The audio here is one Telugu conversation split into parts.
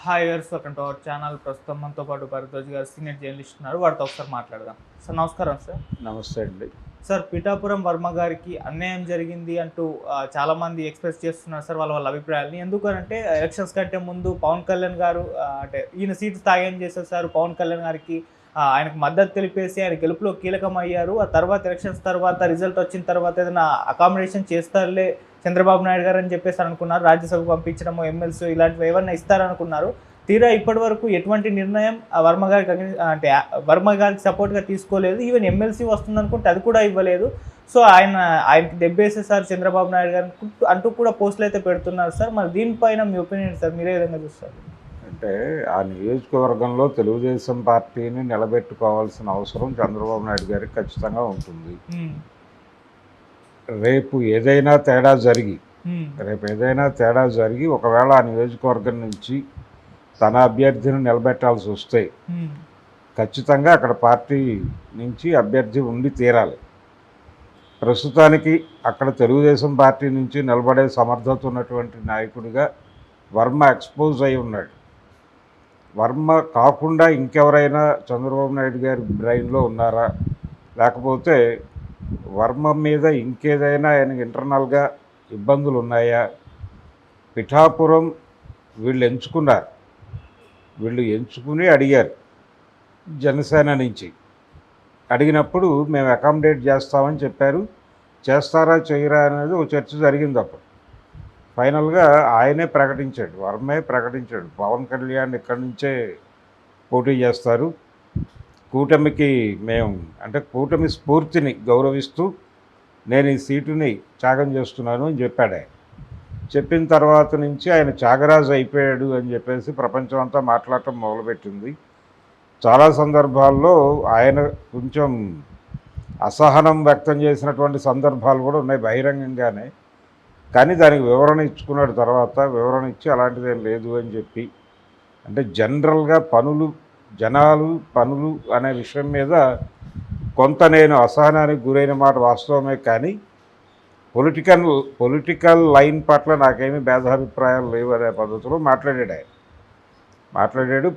Hi viewers, welcome to our channel. ప్రస్తుతం మనతో పాటు భరద్వాజ్ గారు సీనియర్ జర్నలిస్ట్ ఉన్నారు. వారితో ఒకసారి మాట్లాడదాం. సార్ నమస్కారం. సార్ నమస్తే అండి. సార్ పిఠాపురం వర్మ గారికి అన్యాయం జరిగింది అంటూ చాలామంది ఎక్స్ప్రెస్ చేస్తున్నారు సార్ వాళ్ళ వాళ్ళ అభిప్రాయాలని. ఎందుకనంటే ఎలక్షన్స్ కంటే ముందు పవన్ కళ్యాణ్ గారు అంటే ఈయన సీటు త్యాగం చేసేసారు. పవన్ కళ్యాణ్ గారికి ఆయనకు మద్దతు తెలిపేసి ఆయన గెలుపులో కీలకమయ్యారు. ఆ తర్వాత ఎలక్షన్స్ తర్వాత రిజల్ట్ వచ్చిన తర్వాత ఏదైనా అకామిడేషన్ చేస్తారులే చంద్రబాబు నాయుడు గారు అని చెప్పేసి అనుకున్నారు. రాజ్యసభకు పంపించడము, ఎమ్మెల్సీ ఇలాంటివి ఏమన్నా ఇస్తారనుకున్నారు. తీరా ఇప్పటి వరకు ఎటువంటి నిర్ణయం వర్మ గారికి అంటే వర్మ గారికి సపోర్ట్గా తీసుకోలేదు. ఈవెన్ ఎమ్మెల్సీ వస్తుంది అనుకుంటే అది కూడా ఇవ్వలేదు. సో ఆయనకి దెబ్బేసేసారు చంద్రబాబు నాయుడు గారు అంటూ కూడా పోస్టులు అయితే పెడుతున్నారు సార్. మరి దీనిపైన మీ ఒపీనియన్ సార్, మీరే విధంగా చూస్తారు? అంటే ఆ నియోజకవర్గంలో తెలుగుదేశం పార్టీని నిలబెట్టుకోవాల్సిన అవసరం చంద్రబాబు నాయుడు గారికి ఖచ్చితంగా ఉంటుంది. రేపు ఏదైనా తేడా జరిగి ఒకవేళ ఆ నియోజకవర్గం నుంచి తన అభ్యర్థిని నిలబెట్టాల్సి వస్తే ఖచ్చితంగా అక్కడ పార్టీ నుంచి అభ్యర్థి ఉండి తీరాలి. ప్రస్తుతానికి అక్కడ తెలుగుదేశం పార్టీ నుంచి నిలబడే సమర్థత ఉన్నటువంటి నాయకుడిగా వర్మ ఎక్స్పోజ్ అయి ఉన్నాడు. వర్మ కాకుండా ఇంకెవరైనా చంద్రబాబు నాయుడు గారి బ్రెయిన్లో ఉన్నారా, లేకపోతే వర్మ మీద ఇంకేదైనా ఆయనకి ఇంటర్నల్గా ఇబ్బందులు ఉన్నాయా? పిఠాపురం వీళ్ళు ఎంచుకుని అడిగారు జనసేన నుంచి. అడిగినప్పుడు మేము అకామిడేట్ చేస్తామని చెప్పారు. చేస్తారా చేయరా అనేది ఒక చర్చ జరిగింది. అప్పుడు ఫైనల్గా వర్మే ప్రకటించాడు పవన్ కళ్యాణ్ ఇక్కడి నుంచే పోటీ చేస్తారు, కూటమికి కూటమి స్ఫూర్తిని గౌరవిస్తూ నేను ఈ సీటుని త్యాగం చేస్తున్నాను అని చెప్పాడు. చెప్పిన తర్వాత నుంచి ఆయన త్యాగరాజు అయిపోయాడు అని చెప్పేసి ప్రపంచం అంతా మాట్లాడటం మొదలుపెట్టింది. చాలా సందర్భాల్లో ఆయన కొంచెం అసహనం వ్యక్తం చేసినటువంటి సందర్భాలు కూడా ఉన్నాయి బహిరంగంగానే. కానీ దానికి వివరణ ఇచ్చుకున్నాడు. తర్వాత వివరణ ఇచ్చి అలాంటిదేం లేదు అని చెప్పి, అంటే జనరల్గా జనాలు పనులు అనే విషయం మీద కొంత నేను అసహనానికి గురైన మాట వాస్తవమే. కానీ పొలిటికల్ లైన్ పట్ల నాకేమీ భేదాభిప్రాయాలు లేవు అనే పద్ధతిలో మాట్లాడాడు.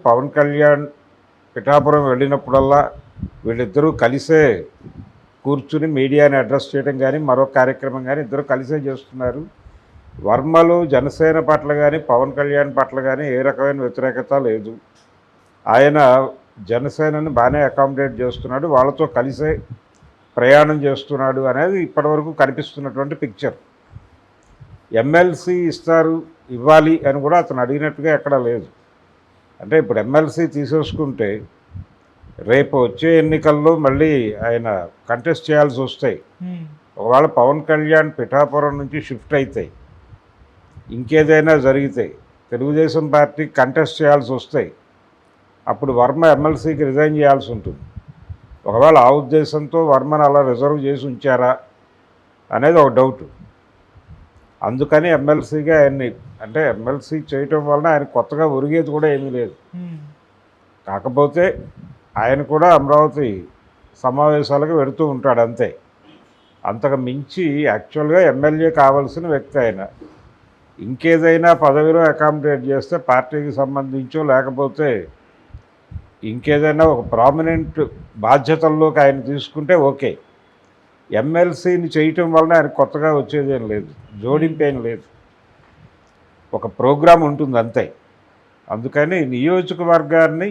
పవన్ కళ్యాణ్ పిఠాపురం వెళ్ళినప్పుడల్లా వీళ్ళిద్దరూ కలిసే కూర్చుని మీడియాని అడ్రస్ చేయడం కానీ మరో కార్యక్రమం కానీ ఇద్దరు కలిసే చేస్తున్నారు. వర్మలో జనసేన పట్ల కానీ పవన్ కళ్యాణ్ పట్ల కానీ ఏ రకమైన వ్యతిరేకత లేదు. ఆయన జనసేనని బాగానే అకామిడేట్ చేస్తున్నాడు, వాళ్ళతో కలిసే ప్రయాణం చేస్తున్నాడు అనేది ఇప్పటివరకు కనిపిస్తున్నటువంటి పిక్చర్. ఎమ్మెల్సీ ఇవ్వాలి అని కూడా అతను అడిగినట్టుగా ఎక్కడా లేదు. అంటే ఇప్పుడు ఎమ్మెల్సీ తీసేసుకుంటే రేపు వచ్చే ఎన్నికల్లో మళ్ళీ ఆయన కంటెస్ట్ చేయాల్సి వస్తాయి. ఒకవేళ పవన్ కళ్యాణ్ పిఠాపురం నుంచి షిఫ్ట్ అయితే, ఇంకేదైనా జరిగితే తెలుగుదేశం పార్టీ కంటెస్ట్ చేయాల్సి వస్తాయి. అప్పుడు వర్మ ఎమ్మెల్సీకి రిజైన్ చేయాల్సి ఉంటుంది. ఒకవేళ ఆ ఉద్దేశంతో వర్మను అలా రిజర్వ్ చేసి ఉంచారా అనేది ఒక డౌట్. అందుకని ఎమ్మెల్సీగా ఎమ్మెల్సీ చేయటం వలన ఆయన కొత్తగా ఒరిగేది కూడా ఏమీ లేదు. కాకపోతే ఆయన కూడా అమరావతి సమావేశాలకు వెళుతూ ఉంటాడు అంతే. అంతకు మించి యాక్చువల్గా ఎమ్మెల్యే కావాల్సిన వ్యక్తి ఆయన. ఇంకేదైనా పదవిలో అకామిడేట్ చేస్తే పార్టీకి సంబంధించో లేకపోతే ఇంకేదైనా ఒక ప్రామినెంట్ బాధ్యతల్లోకి ఆయన తీసుకుంటే ఓకే. ఎమ్మెల్సీని చేయటం వలన ఆయన కొత్తగా వచ్చేదేం లేదు, జోడింపేం లేదు. ఒక ప్రోగ్రాం ఉంటుంది అంతే. అందుకని నియోజకవర్గాన్ని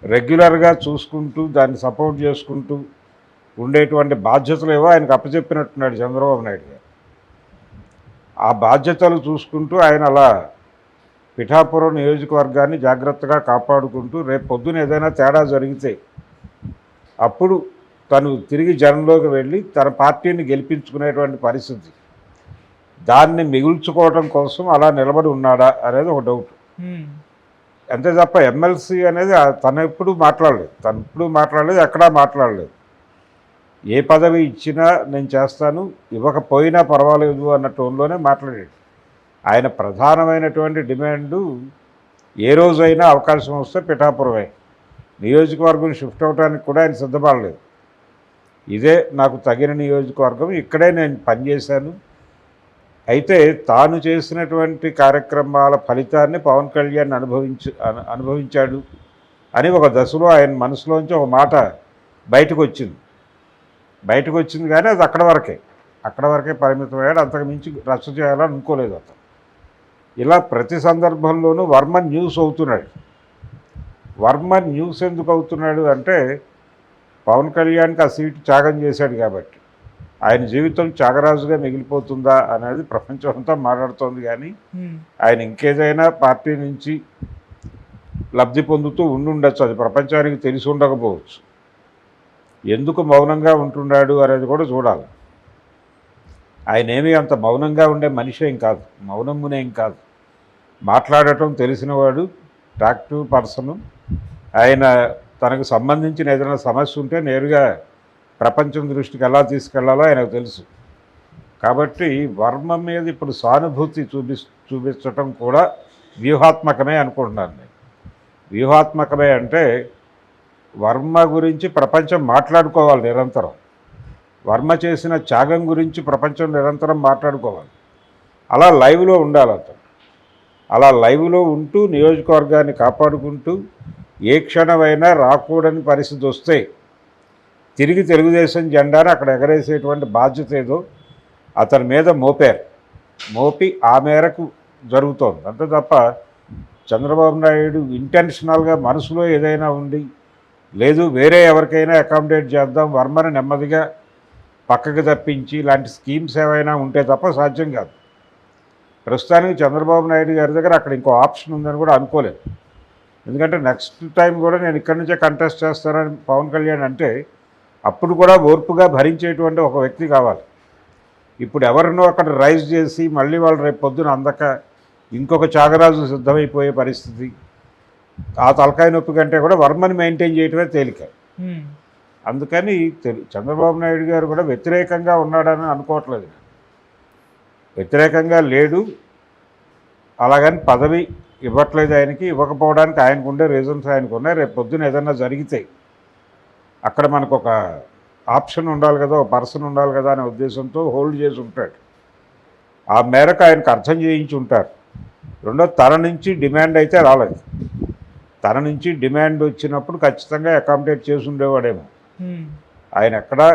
రెగ్యులర్గా చూసుకుంటూ దాన్ని సపోర్ట్ చేసుకుంటూ ఉండేటువంటి బాధ్యతలు ఏవో ఆయనకు అప్పచెప్పినట్టున్నాడు చంద్రబాబు నాయుడు గారు. ఆ బాధ్యతలు చూసుకుంటూ ఆయన అలా పిఠాపురం నియోజకవర్గాన్ని జాగ్రత్తగా కాపాడుకుంటూ రేపు పొద్దున ఏదైనా తేడా జరిగితే అప్పుడు తను తిరిగి జనంలోకి వెళ్ళి తన పార్టీని గెలిపించుకునేటువంటి పరిస్థితి, దాన్ని మిగుల్చుకోవడం కోసం అలా నిలబడి ఉన్నాడా అనేది ఒక డౌట్. అంతే తప్ప ఎమ్మెల్సీ అనేది తను ఎప్పుడు మాట్లాడలేదు, ఎక్కడా మాట్లాడలేదు. ఏ పదవి ఇచ్చినా నేను చేస్తాను, ఇవ్వకపోయినా పర్వాలేదు అన్న టోన్లోనే మాట్లాడాడు. ఆయన ప్రధానమైనటువంటి డిమాండు ఏ రోజైనా అవకాశం వస్తే పిఠాపురమే, నియోజకవర్గం షిఫ్ట్ అవడానికి కూడా ఆయన సిద్ధపడలేదు. ఇదే నాకు తగిన నియోజకవర్గం, ఇక్కడే నేను పనిచేశాను, అయితే తాను చేసినటువంటి కార్యక్రమాల ఫలితాన్ని పవన్ కళ్యాణ్ అనుభవించాడు అని ఒక దశలో ఆయన మనసులోంచి ఒక మాట బయటకు వచ్చింది కానీ అది అక్కడ వరకే పరిమితమయ్యాడు. అంతకు మించి రచ్చ చేయాలని అనుకోలేదు అతను. ఇలా ప్రతి సందర్భంలోనూ వర్మ న్యూస్ అవుతున్నాడు. వర్మ న్యూస్ ఎందుకు అవుతున్నాడు అంటే పవన్ కళ్యాణ్కి ఆ సీటు త్యాగం చేశాడు కాబట్టి ఆయన జీవితం త్యాగరాజుగా మిగిలిపోతుందా అనేది ప్రపంచం అంతా మాట్లాడుతోంది. కానీ ఆయన ఇంకేదైనా పార్టీ నుంచి లబ్ధి పొందుతూ ఉండుండొచ్చు, అది ప్రపంచానికి తెలిసి ఉండకపోవచ్చు. ఎందుకు మౌనంగా ఉంటున్నాడు అనేది కూడా చూడాలి. ఆయన ఏమీ అంత మౌనంగా ఉండే మనిషి ఏం కాదు, మౌనమునేం కాదు, మాట్లాడటం తెలిసినవాడు, టాక్టివ్ పర్సను. ఆయన తనకు సంబంధించిన ఏదైనా సమస్య ఉంటే నేరుగా ప్రపంచం దృష్టికి ఎలా తీసుకెళ్లాలో ఆయనకు తెలుసు. కాబట్టి వర్మ మీద ఇప్పుడు సానుభూతి చూపించటం కూడా వ్యూహాత్మకమే అనుకుంటున్నాను నేను. వ్యూహాత్మకమే అంటే వర్మ గురించి ప్రపంచం మాట్లాడుకోవాలి నిరంతరం. వర్మ చేసిన త్యాగం గురించి ప్రపంచం నిరంతరం మాట్లాడుకోవాలి. అలా లైవ్లో ఉండాలి అతను. అలా లైవ్లో ఉంటూ నియోజకవర్గాన్ని కాపాడుకుంటూ ఏ క్షణమైనా రాకూడని పరిస్థితి వస్తే తిరిగి తెలుగుదేశం జెండాను అక్కడ ఎగరేసేటువంటి బాధ్యత ఏదో అతని మీద మోపి ఆ మేరకు జరుగుతోంది. అంతే తప్ప చంద్రబాబు నాయుడు ఇంటెన్షనల్గా మనసులో ఏదైనా ఉండి లేదు వేరే ఎవరికైనా అకామిడేట్ చేద్దాం వర్మని నెమ్మదిగా పక్కకు తప్పించి ఇలాంటి స్కీమ్స్ ఏమైనా ఉంటే తప్ప సాధ్యం కాదు. ప్రస్తుతానికి చంద్రబాబు నాయుడు గారి దగ్గర అక్కడ ఇంకో ఆప్షన్ ఉందని కూడా అనుకోలేదు. ఎందుకంటే నెక్స్ట్ టైం కూడా నేను ఇక్కడి నుంచే కంటెస్ట్ చేస్తానని పవన్ కళ్యాణ్ అంటే అప్పుడు కూడా ఓర్పుగా భరించేటువంటి ఒక వ్యక్తి కావాలి. ఇప్పుడు ఎవరినో అక్కడ రైజ్ చేసి మళ్ళీ వాళ్ళు రేపు పొద్దున అందక ఇంకొక త్యాగరాజు సిద్ధమైపోయే పరిస్థితి. ఆ తలకాయ నొప్పి కంటే కూడా వర్మని మెయింటైన్ చేయటమే తేలిక. అందుకని చంద్రబాబు నాయుడు గారు కూడా వ్యతిరేకంగా ఉన్నాడని అనుకోవట్లేదు. వ్యతిరేకంగా లేడు, అలాగని పదవి ఇవ్వట్లేదు ఆయనకి. ఇవ్వకపోవడానికి ఆయనకు ఉండే రీజన్స్ ఆయనకు ఉన్నాయి. రేపు పొద్దున ఏదన్నా జరిగితే అక్కడ మనకు ఒక ఆప్షన్ ఉండాలి కదా, ఒక పర్సన్ ఉండాలి కదా అనే ఉద్దేశంతో హోల్డ్ చేసి ఉంటాడు. ఆ మేరకు ఆయనకు అర్థం చేయించి ఉంటారు. రెండో తన నుంచి డిమాండ్ అయితే రాలేదు. తన నుంచి డిమాండ్ వచ్చినప్పుడు ఖచ్చితంగా అకామిడేట్ చేసి ఉండేవాడేమో. ఆయన ఎక్కడా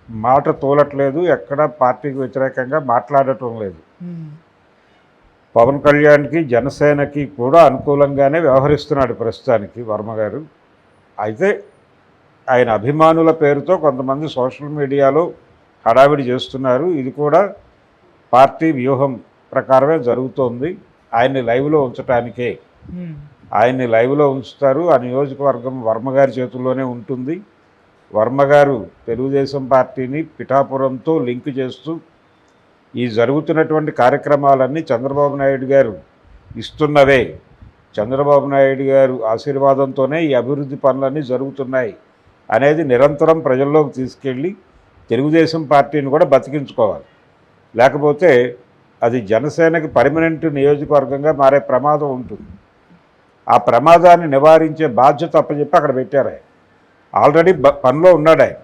మాట తోలట్లేదు, ఎక్కడా పార్టీకి వ్యతిరేకంగా మాట్లాడటం లేదు. పవన్ కళ్యాణ్కి జనసేనకి కూడా అనుకూలంగానే వ్యవహరిస్తున్నాడు ప్రస్తుతానికి వర్మ గారు. అయితే ఆయన అభిమానుల పేరుతో కొంతమంది సోషల్ మీడియాలో హడావిడి చేస్తున్నారు. ఇది కూడా పార్టీ వ్యూహం ప్రకారమే జరుగుతోంది. ఆయన్ని లైవ్లో ఉంచడానికే. ఆయన్ని లైవ్లో ఉంచుతారు. ఆ నియోజకవర్గం వర్మగారి చేతుల్లోనే ఉంటుంది. వర్మగారు తెలుగుదేశం పార్టీని పిఠాపురంతో లింక్ చేస్తూ ఈ జరుగుతున్నటువంటి కార్యక్రమాలన్నీ చంద్రబాబు నాయుడు గారు ఇస్తున్నవే, చంద్రబాబు నాయుడు గారు ఆశీర్వాదంతోనే ఈ అభివృద్ధి పనులన్నీ జరుగుతున్నాయి అనేది నిరంతరం ప్రజల్లోకి తీసుకెళ్ళి తెలుగుదేశం పార్టీని కూడా బతికించుకోవాలి. లేకపోతే అది జనసేనకి పర్మనెంట్ నియోజకవర్గంగా మారే ప్రమాదం ఉంటుంది. ఆ ప్రమాదాన్ని నివారించే బాధ్యత అప్పచెప్పి అక్కడ పెట్టారు. ఆయన ఆల్రెడీ పనిలో ఉన్నాడు ఆయన.